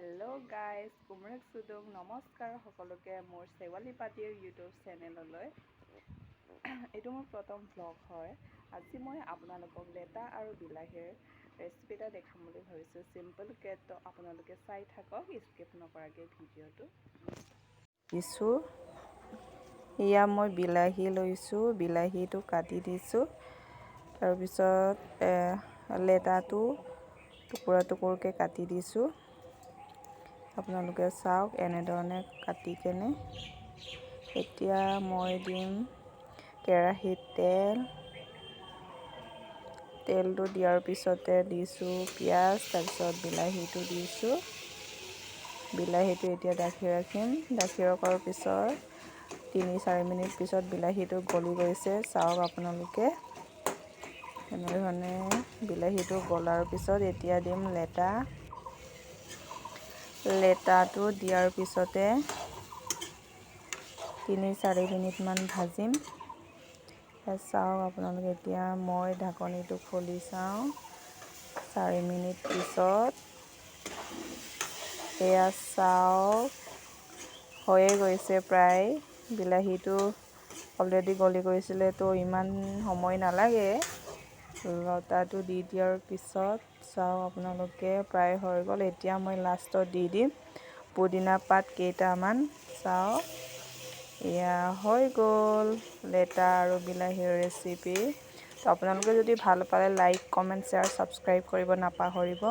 Hello' guys, কুমৰক সুদুং নমস্কাৰ সকলোকে মোৰ শেৱালি পাতিৰ ইউটিউব চেনেললৈ। এইটো মোৰ প্ৰথম ব্লগ হয়। আজি মই আপোনালোকক লেটা আৰু বিলাহীৰ ৰেচিপি এটা দেখাম বুলি ভাবিছোঁ। চিম্পলকৈ তো আপোনালোকে চাই থাকক স্কিপ নকৰাকৈ ভিডিঅ'টো। দিছোঁ এয়া মই বিলাহী লৈছোঁ, বিলাহীটো কাটি দিছোঁ। তাৰপিছত লেটাটো টুকুৰা টুকুৰকৈ কাটি দিছোঁ। আপোনালোকে চাওক এনেধৰণে কাটি কেনে। এতিয়া মই দিম কেৰাহীত তেলটো দিয়াৰ পিছতে দিছোঁ পিঁয়াজ, তাৰপিছত বিলাহীটো দিছোঁ। বিলাহীটো এতিয়া ঢাকি ৰাখিম। ঢাকি ৰখাৰ পিছত ৩-৪ মিনিট পিছত বিলাহীটো গলি গৈছে। চাওক আপোনালোকে এনেধৰণে বিলাহীটো গলাৰ পিছত এতিয়া দিম লেটাটো দিয়াৰ পিছতে ৩-৪ মিনিটমান ভাজিম। চাওক আপোনালোকে এতিয়া মই ঢাকনিটো খুলি চাওঁ। ৪ মিনিট পিছত এয়া চাওক হৈয়ে গৈছে প্ৰায়। বিলাহীটো অলৰেডি গলি গৈছিলে, তো ইমান সময় নালাগে। লটাটো দি দিয়াৰ পিছত চাওক আপোনালোকে প্ৰায় হৈ গ'ল। এতিয়া মই লাষ্টত দি দিম পুদিনা পাত কেইটামান। চাওক এয়া হৈ গ'ল লেটা আৰু বিলাহীৰ ৰেচিপি। তো আপোনালোকে যদি ভাল পালে লাইক, কমেণ্ট, শ্বেয়াৰ, ছাবস্ক্ৰাইব কৰিব নাপাহৰিব।